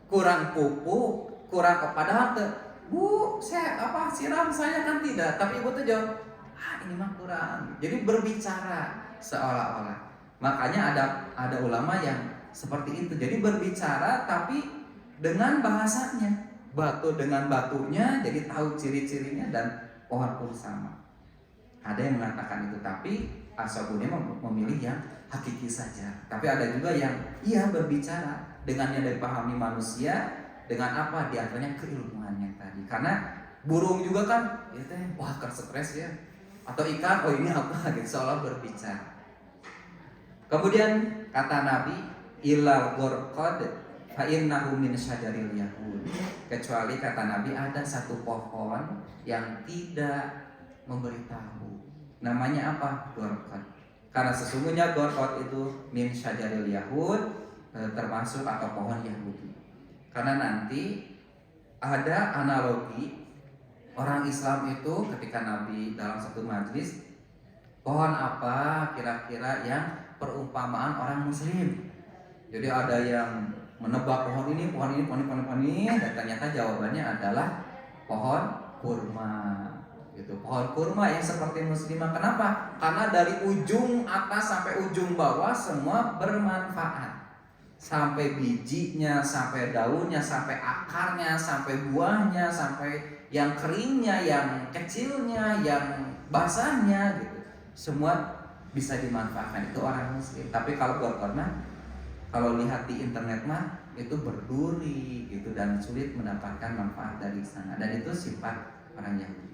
kurang pupuk, kurang padahal teh, bu saya siram saya kan tidak, tapi ibu teh jawab, ini mah kurang. Jadi berbicara seolah-olah. Makanya ada ulama yang seperti itu. Jadi berbicara tapi dengan bahasanya, batu dengan batunya, jadi tahu ciri-cirinya, dan pohon pun sama. Ada yang mengatakan itu, tapi Ashabuni memilih yang hakiki saja. Tapi ada juga yang berbicara dengan yang dipahami manusia, dengan apa? Di antaranya keilmuannya tadi. Karena burung juga kan, wah stres ya. Atau ikan, oh ini apa? Gitu, seolah berbicara. Kemudian kata Nabi, ilal ghurqad fa innahu min syajaril yahud. Kecuali kata Nabi ada satu pohon yang tidak memberitahu. Namanya apa? Ghurqad. Karena sesungguhnya ghurqad itu min syajaril yahud, termasuk atau pohon Yahudi. Karena nanti ada analogi orang Islam itu ketika Nabi dalam satu majlis, pohon apa kira-kira yang perumpamaan orang Muslim. Jadi ada yang menebak pohon ini, dan ternyata jawabannya adalah pohon kurma. Gitu. Pohon kurma yang seperti muslimah. Kenapa? Karena dari ujung atas sampai ujung bawah semua bermanfaat. Sampai bijinya, sampai daunnya, sampai akarnya, sampai buahnya, sampai yang keringnya, yang kecilnya, yang basahnya gitu. Semua bisa dimanfaatkan. Itu orang muslim. Tapi kalau kurma, kalau lihat di internet mah itu berduri gitu dan sulit mendapatkan manfaat dari sana. Dan itu sifat orang Yahudi.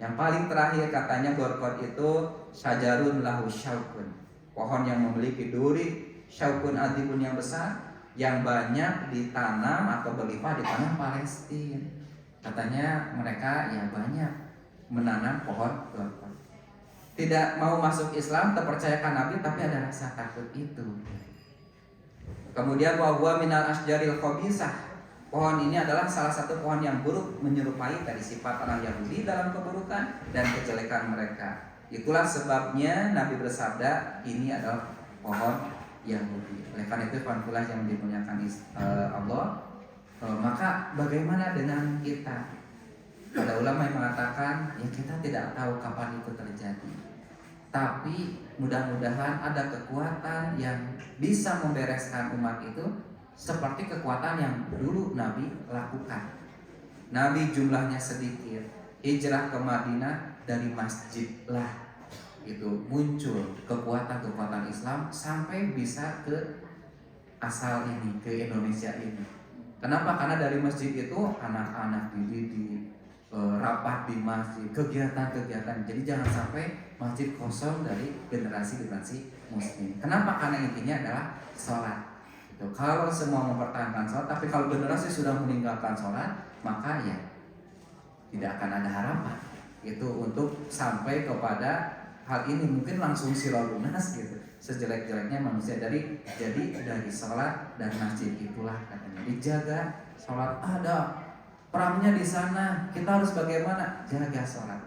Yang paling terakhir katanya gorkot itu syajarun lahu syaukun, pohon yang memiliki duri syaukun adibun yang besar, yang banyak ditanam atau berlimpah di tanah Palestina. Katanya mereka ya banyak menanam pohon gorkot. Tidak mau masuk Islam, terpercayakan Nabi, tapi ada rasa takut itu. Kemudian wa huwa minal asjaril khabisah. Pohon ini adalah salah satu pohon yang buruk, menyerupai dari sifat orang Yahudi dalam keburukan dan kejelekan mereka. Itulah sebabnya Nabi bersabda, ini adalah pohon Yahudi. Oleh karena itu, pula yang dimuliakan Allah, maka bagaimana dengan kita? Ada ulama yang mengatakan, ya kita tidak tahu kapan itu terjadi. Tapi mudah-mudahan ada kekuatan yang bisa membereskan umat itu, seperti kekuatan yang dulu Nabi lakukan. Nabi jumlahnya sedikit, hijrah ke Madinah, dari masjid lah itu muncul kekuatan-kekuatan Islam sampai bisa ke asal ini, ke Indonesia ini. Kenapa? Karena dari masjid itu anak-anak dididik, rapat di masjid, kegiatan-kegiatan. Jadi jangan sampai masjid kosong dari generasi-generasi muslim. Kenapa? Karena intinya adalah sholat. Kalau semua mempertahankan sholat, tapi kalau generasi sudah meninggalkan sholat, maka ya tidak akan ada harapan itu untuk sampai kepada hal ini. Mungkin langsung sirah lunas gitu, sejelek-jeleknya manusia. Jadi dari sholat dan masjid itulah katanya dijaga. Sholat ada perangnya di sana, kita harus bagaimana? Jaga sholat.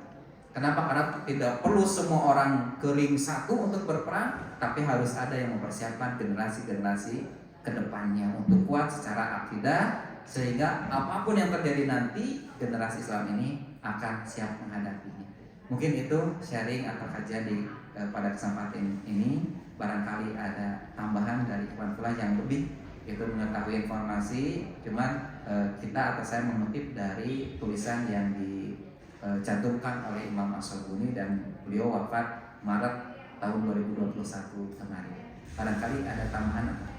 Kenapa? Karena tidak perlu semua orang kering satu untuk berperang, tapi harus ada yang mempersiapkan generasi-generasi kedepannya untuk kuat secara akidah, sehingga apapun yang terjadi nanti generasi Islam ini akan siap menghadapinya. Mungkin itu sharing atau kajian pada kesempatan ini. Barangkali ada tambahan dari Ikhwan Fillah yang lebih itu mengetahui informasi, cuman kita atau saya mengutip dari tulisan yang dicantumkan oleh Imam As-Sabuni, dan beliau wafat Maret tahun 2021 kemarin. Barangkali ada tambahan atau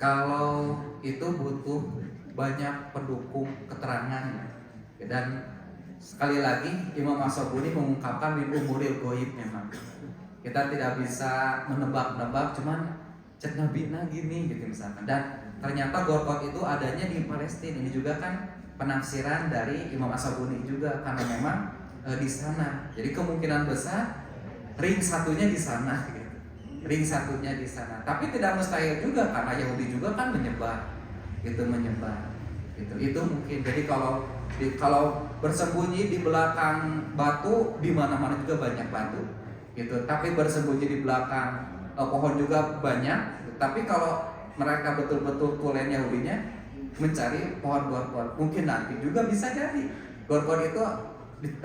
kalau itu butuh banyak pendukung keterangan. Dan sekali lagi Imam As-Sabuni mengungkapkan min umuril goib. Memang kita tidak bisa menebak-nebak, cuman cek Nabi gini gitu misalkan. Dan ternyata gorkot itu adanya di Palestina. Ini juga kan penafsiran dari Imam As-Sabuni juga, karena memang di sana. Jadi kemungkinan besar ring satunya di sana gitu. Ring satunya di sana. Tapi tidak mustahil juga, karena Yahudi juga kan menyebar. Itu mungkin. Jadi kalau bersembunyi di belakang batu, di mana-mana juga banyak batu. Gitu. Tapi bersembunyi di belakang pohon juga banyak. Tapi kalau mereka betul-betul tulen Yahudinya mencari pohon gorkot, mungkin nanti juga bisa jadi gorkot itu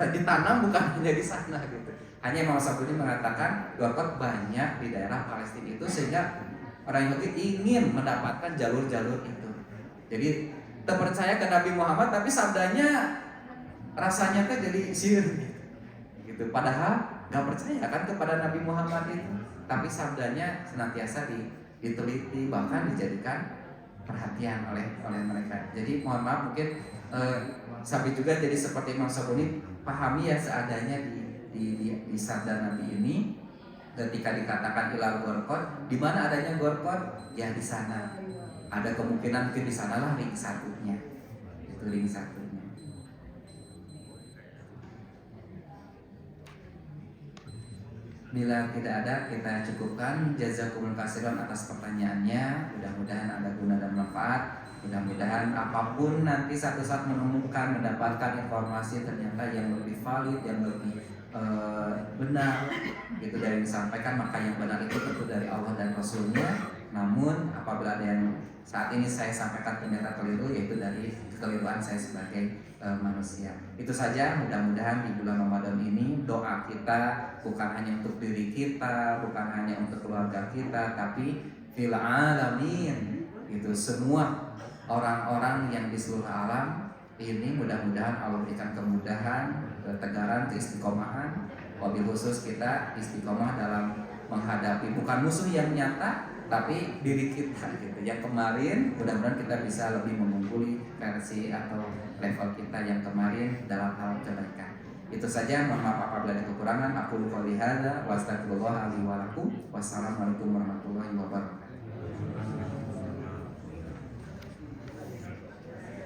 ditanam bukan hanya di sana gitu. Hanya Imam As-Sabuni mengatakan gorkot banyak di daerah Palestina itu, sehingga orang Yahudi ingin mendapatkan jalur-jalur itu. Jadi terpercaya ke Nabi Muhammad, tapi sabdanya rasanya tuh jadi sihir gitu. Padahal gak percaya kan kepada Nabi Muhammad itu, tapi sabdanya senantiasa diteliti, bahkan dijadikan perhatian oleh mereka. Jadi mohon maaf, mungkin sampai juga jadi seperti Imam As-Sabuni, pahami ya seadanya di sabda Nabi ini. Ketika dikatakan ilal gorkot, di mana adanya gorkot? Ya di sana. Ada kemungkinan mungkin di sanalah ring satunya. Itu ring satunya. Bila tidak ada, kita cukupkan. Jazakumul khairan atas pertanyaannya. Mudah-mudahan ada guna dan manfaat. Mudah-mudahan apapun nanti satu saat menemukan, mendapatkan informasi ternyata yang lebih valid, yang lebih benar itu dari yang disampaikan, maka yang benar itu tentu dari Allah dan Rasulnya. Namun apabila ada yang saat ini saya sampaikan ternyata keliru, yaitu dari kekeliruan saya sebagai manusia. Itu saja, mudah-mudahan di bulan Ramadan ini doa kita bukan hanya untuk diri kita, bukan hanya untuk keluarga kita, tapi fil alamin, itu semua orang-orang yang di seluruh alam ini mudah-mudahan Allah berikan kemudahan, ketegaran, keistiqomahan. Wabil khusus kita istiqomah dalam menghadapi bukan musuh yang nyata, tapi diri kita gitu. Yang kemarin mudah-mudahan kita bisa lebih mengungguli versi atau level kita yang kemarin dalam hal kebaikan. Itu saja, mohon maaf apabila ada kekurangan. Aku qouli hadza wa astagfirullah li wa lakum. Wassalamualaikum warahmatullahi wabarakatuh.